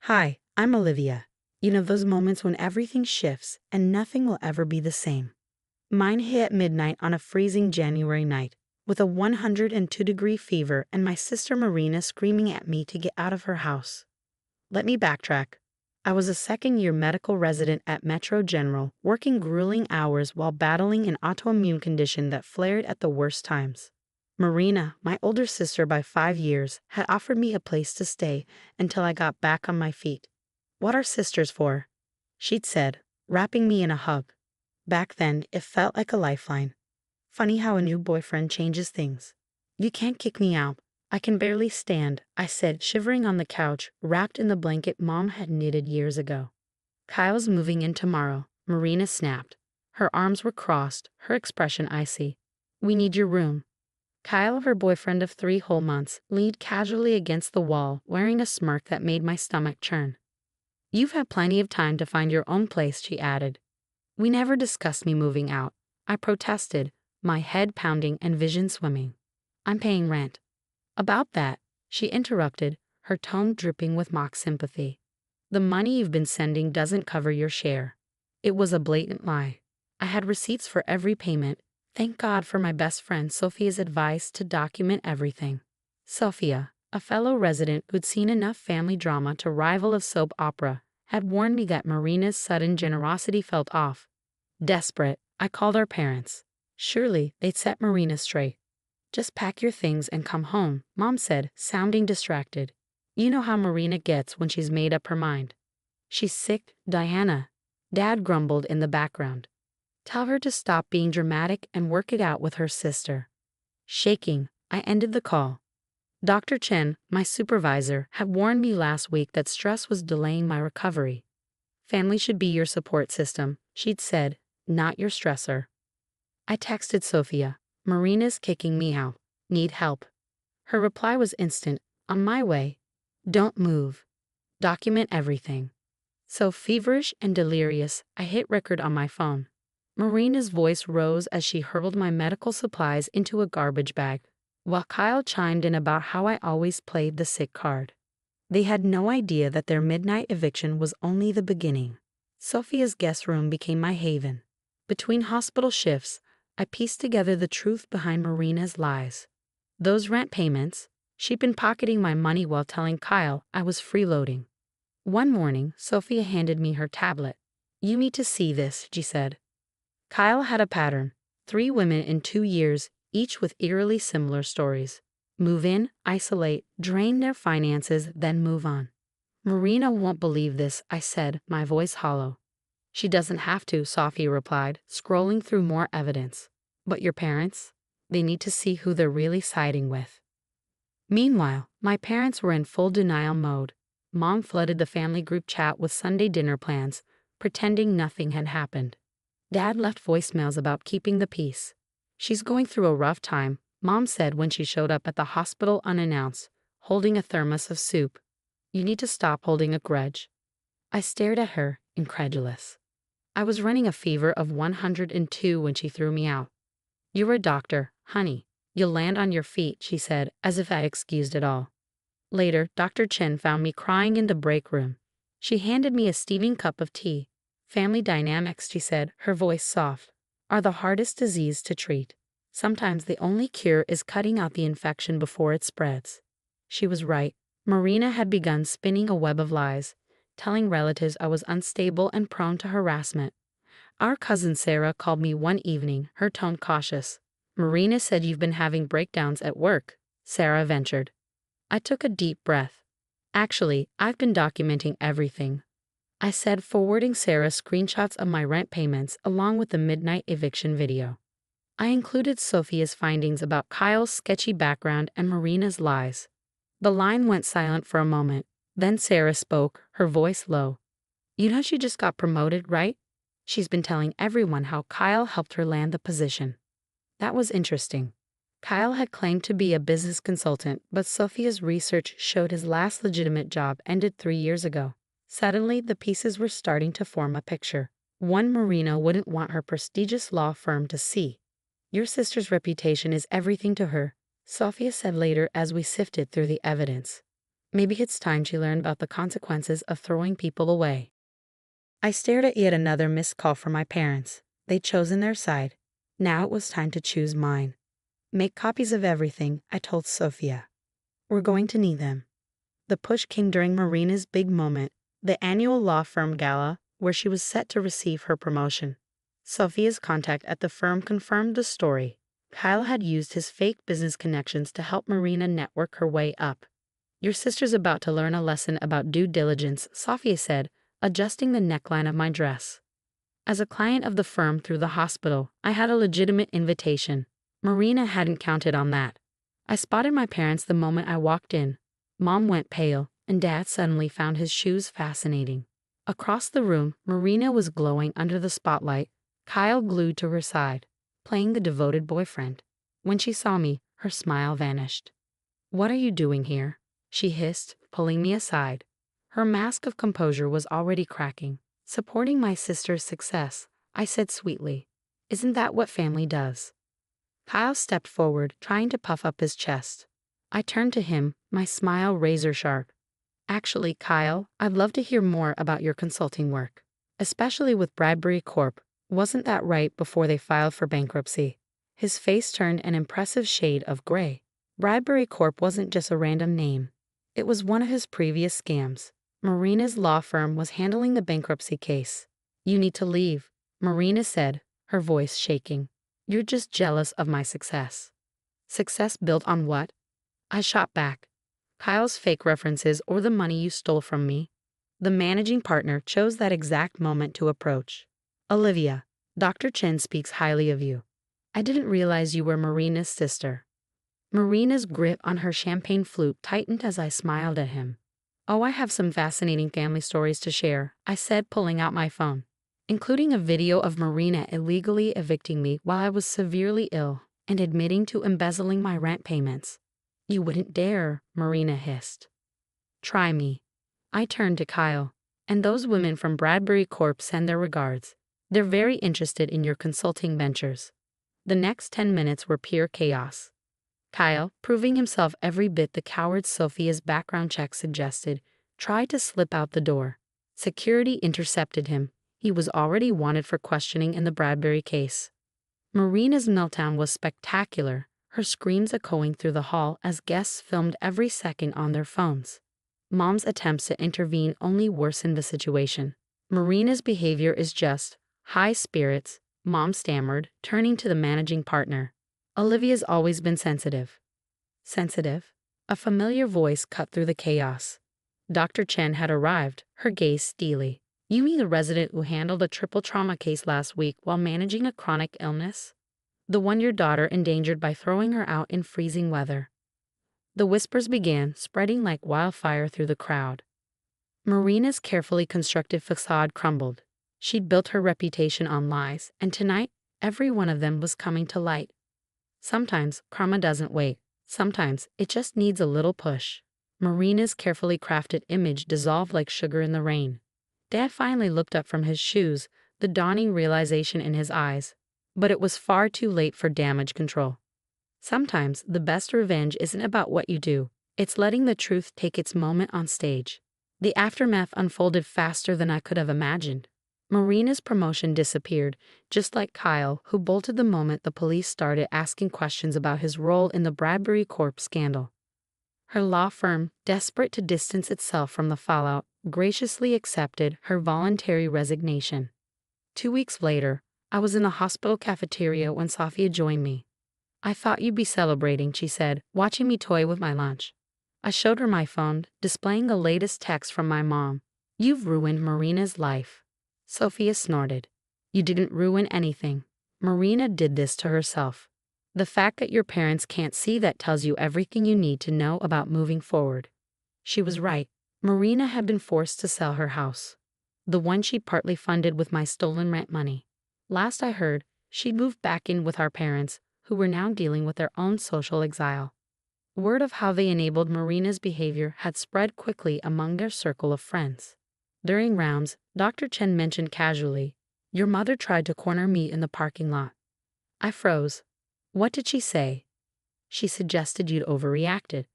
Hi, I'm Olivia. You know those moments when everything shifts and nothing will ever be the same. Mine hit at midnight on a freezing January night, with a 102-degree fever and my sister Marina screaming at me to get out of her house. Let me backtrack. I was a second-year medical resident at Metro General, working grueling hours while battling an autoimmune condition that flared at the worst times. Marina, my older sister by 5 years, had offered me a place to stay until I got back on my feet. "What are sisters for?" she'd said, wrapping me in a hug. Back then, it felt like a lifeline. Funny how a new boyfriend changes things. "You can't kick me out. I can barely stand," I said, shivering on the couch, wrapped in the blanket Mom had knitted years ago. "Kyle's moving in tomorrow," Marina snapped. Her arms were crossed, her expression icy. "We need your room." Kyle, her boyfriend of 3 whole months, leaned casually against the wall, wearing a smirk that made my stomach churn. "You've had plenty of time to find your own place," she added. "We never discussed me moving out," I protested, my head pounding and vision swimming. "I'm paying rent." "About that," she interrupted, her tone dripping with mock sympathy. "The money you've been sending doesn't cover your share." It was a blatant lie. I had receipts for every payment. Thank God for my best friend Sophia's advice to document everything. Sophia, a fellow resident who'd seen enough family drama to rival a soap opera, had warned me that Marina's sudden generosity felt off. Desperate, I called our parents. Surely they'd set Marina straight. "Just pack your things and come home," Mom said, sounding distracted. "You know how Marina gets when she's made up her mind." "She's sick, Diana," Dad grumbled in the background. "Tell her to stop being dramatic and work it out with her sister." Shaking, I ended the call. Dr. Chen, my supervisor, had warned me last week that stress was delaying my recovery. "Family should be your support system," she'd said, "not your stressor." I texted Sophia, "Marina's kicking me out. Need help?" Her reply was instant, "On my way. Don't move. Document everything." So feverish and delirious, I hit record on my phone. Marina's voice rose as she hurled my medical supplies into a garbage bag, while Kyle chimed in about how I always played the sick card. They had no idea that their midnight eviction was only the beginning. Sophia's guest room became my haven. Between hospital shifts, I pieced together the truth behind Marina's lies. Those rent payments, she'd been pocketing my money while telling Kyle I was freeloading. One morning, Sophia handed me her tablet. "You need to see this," she said. Kyle had a pattern: 3 women in 2 years, each with eerily similar stories. Move in, isolate, drain their finances, then move on. "Marina won't believe this," I said, my voice hollow. "She doesn't have to," Sophia replied, scrolling through more evidence. "But your parents? They need to see who they're really siding with." Meanwhile, my parents were in full denial mode. Mom flooded the family group chat with Sunday dinner plans, pretending nothing had happened. Dad left voicemails about keeping the peace. "She's going through a rough time," Mom said when she showed up at the hospital unannounced, holding a thermos of soup. "You need to stop holding a grudge." I stared at her, incredulous. I was running a fever of 102 when she threw me out. "You're a doctor, honey. You'll land on your feet," she said, as if that excused it all. Later, Dr. Chen found me crying in the break room. She handed me a steaming cup of tea. "Family dynamics," she said, her voice soft, "are the hardest disease to treat. Sometimes the only cure is cutting out the infection before it spreads." She was right. Marina had begun spinning a web of lies, telling relatives I was unstable and prone to harassment. Our cousin Sarah called me one evening, her tone cautious. "Marina said you've been having breakdowns at work," Sarah ventured. I took a deep breath. "Actually, I've been documenting everything," I said, forwarding Sarah screenshots of my rent payments along with the midnight eviction video. I included Sophia's findings about Kyle's sketchy background and Marina's lies. The line went silent for a moment. Then Sarah spoke, her voice low. "You know she just got promoted, right? She's been telling everyone how Kyle helped her land the position." That was interesting. Kyle had claimed to be a business consultant, but Sophia's research showed his last legitimate job ended 3 years ago. Suddenly, the pieces were starting to form a picture. One Marina wouldn't want her prestigious law firm to see. "Your sister's reputation is everything to her," Sophia said later as we sifted through the evidence. Maybe it's time she learned about the consequences of throwing people away. I stared at yet another missed call from my parents. They'd chosen their side. Now it was time to choose mine. Make copies of everything, I told Sophia. We're going to need them. The push came during Marina's big moment, the annual law firm gala, where she was set to receive her promotion. Sophia's contact at the firm confirmed the story. Kyle had used his fake business connections to help Marina network her way up. Your sister's about to learn a lesson about due diligence, Sophia said, adjusting the neckline of my dress. As a client of the firm through the hospital, I had a legitimate invitation. Marina hadn't counted on that. I spotted my parents the moment I walked in. Mom went pale, and Dad suddenly found his shoes fascinating. Across the room, Marina was glowing under the spotlight, Kyle glued to her side, playing the devoted boyfriend. When she saw me, her smile vanished. "What are you doing here?" she hissed, pulling me aside. Her mask of composure was already cracking. "Supporting my sister's success," I said sweetly. "Isn't that what family does?" Kyle stepped forward, trying to puff up his chest. I turned to him, my smile razor sharp. "Actually, Kyle, I'd love to hear more about your consulting work. Especially with Bradbury Corp. Wasn't that right before they filed for bankruptcy?" His face turned an impressive shade of gray. Bradbury Corp. wasn't just a random name. It was one of his previous scams. Marina's law firm was handling the bankruptcy case. "You need to leave," Marina said, her voice shaking. "You're just jealous of my success." "Success built on what?" I shot back. "Kyle's fake references or the money you stole from me?" The managing partner chose that exact moment to approach. "Olivia, Dr. Chen speaks highly of you. I didn't realize you were Marina's sister." Marina's grip on her champagne flute tightened as I smiled at him. "Oh, I have some fascinating family stories to share," I said, pulling out my phone, including a video of Marina illegally evicting me while I was severely ill and admitting to embezzling my rent payments. "You wouldn't dare," Marina hissed. "Try me." I turned to Kyle. "And those women from Bradbury Corp send their regards. They're very interested in your consulting ventures." The next 10 minutes were pure chaos. Kyle, proving himself every bit the coward Sophia's background check suggested, tried to slip out the door. Security intercepted him. He was already wanted for questioning in the Bradbury case. Marina's meltdown was spectacular, her screams echoing through the hall as guests filmed every second on their phones. Mom's attempts to intervene only worsened the situation. "Marina's behavior is just high spirits," Mom stammered, turning to the managing partner. "Olivia's always been sensitive." "Sensitive?" A familiar voice cut through the chaos. Dr. Chen had arrived, her gaze steely. "You mean the resident who handled a triple trauma case last week while managing a chronic illness? The one your daughter endangered by throwing her out in freezing weather?" The whispers began, spreading like wildfire through the crowd. Marina's carefully constructed facade crumbled. She'd built her reputation on lies, and tonight, every one of them was coming to light. Sometimes karma doesn't wait. Sometimes it just needs a little push. Marina's carefully crafted image dissolved like sugar in the rain. Dad finally looked up from his shoes, the dawning realization in his eyes. But it was far too late for damage control. Sometimes the best revenge isn't about what you do. It's letting the truth take its moment on stage. The aftermath unfolded faster than I could have imagined. Marina's promotion disappeared, just like Kyle, who bolted the moment the police started asking questions about his role in the Bradbury Corp scandal. Her law firm, desperate to distance itself from the fallout, graciously accepted her voluntary resignation. 2 weeks later, I was in the hospital cafeteria when Sophia joined me. "I thought you'd be celebrating," she said, watching me toy with my lunch. I showed her my phone, displaying the latest text from my mom. "You've ruined Marina's life." Sophia snorted. "You didn't ruin anything. Marina did this to herself. The fact that your parents can't see that tells you everything you need to know about moving forward." She was right. Marina had been forced to sell her house, the one she partly funded with my stolen rent money. Last I heard, she'd moved back in with our parents, who were now dealing with their own social exile. Word of how they enabled Marina's behavior had spread quickly among their circle of friends. During rounds, Dr. Chen mentioned casually, "Your mother tried to corner me in the parking lot." I froze. "What did she say?" "She suggested you'd overreacted."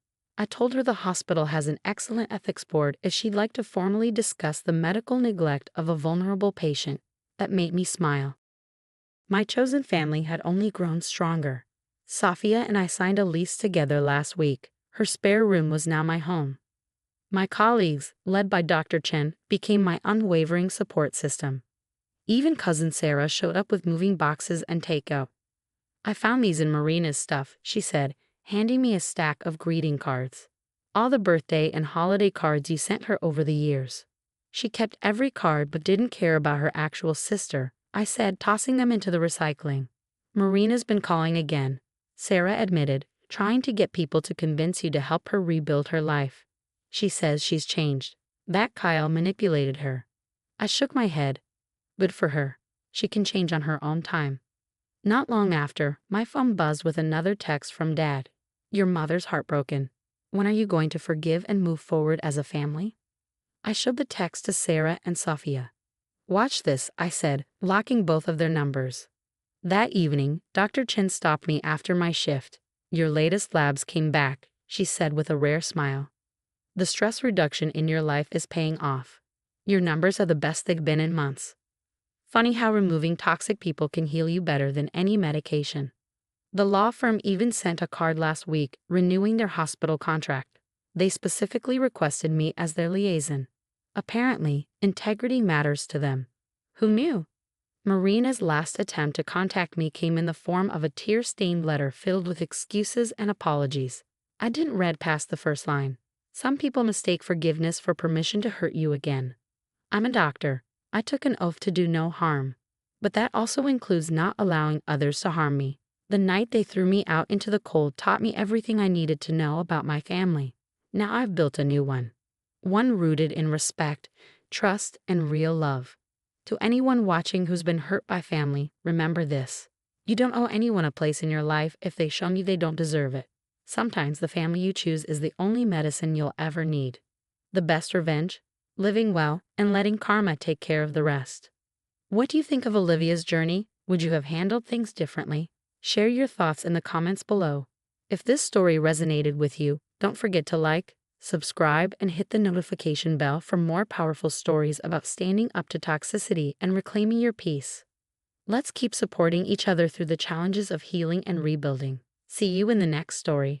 I told her the hospital has an excellent ethics board if she'd like to formally discuss the medical neglect of a vulnerable patient. That made me smile. My chosen family had only grown stronger. Safia and I signed a lease together last week. Her spare room was now my home. My colleagues, led by Dr. Chen, became my unwavering support system. Even cousin Sarah showed up with moving boxes and takeout. I found these in Marina's stuff, she said, handing me a stack of greeting cards. All the birthday and holiday cards you sent her over the years. She kept every card but didn't care about her actual sister, I said, tossing them into the recycling. Marina's been calling again, Sarah admitted, trying to get people to convince you to help her rebuild her life. She says she's changed. That Kyle manipulated her. I shook my head. Good for her. She can change on her own time. Not long after, my phone buzzed with another text from Dad. Your mother's heartbroken. When are you going to forgive and move forward as a family? I showed the text to Sarah and Safia. Watch this, I said, locking both of their numbers. That evening, Dr. Chen stopped me after my shift. Your latest labs came back, she said with a rare smile. The stress reduction in your life is paying off. Your numbers are the best they've been in months. Funny how removing toxic people can heal you better than any medication. The law firm even sent a card last week renewing their hospital contract. They specifically requested me as their liaison. Apparently, integrity matters to them. Who knew? Marina's last attempt to contact me came in the form of a tear-stained letter filled with excuses and apologies. I didn't read past the first line. Some people mistake forgiveness for permission to hurt you again. I'm a doctor. I took an oath to do no harm. But that also includes not allowing others to harm me. The night they threw me out into the cold taught me everything I needed to know about my family. Now I've built a new one. One rooted in respect, trust, and real love. To anyone watching who's been hurt by family, remember this. You don't owe anyone a place in your life if they show you they don't deserve it. Sometimes the family you choose is the only medicine you'll ever need. The best revenge? Living well and letting karma take care of the rest. What do you think of Olivia's journey? Would you have handled things differently? Share your thoughts in the comments below. If this story resonated with you, don't forget to like, subscribe, and hit the notification bell for more powerful stories about standing up to toxicity and reclaiming your peace. Let's keep supporting each other through the challenges of healing and rebuilding. See you in the next story.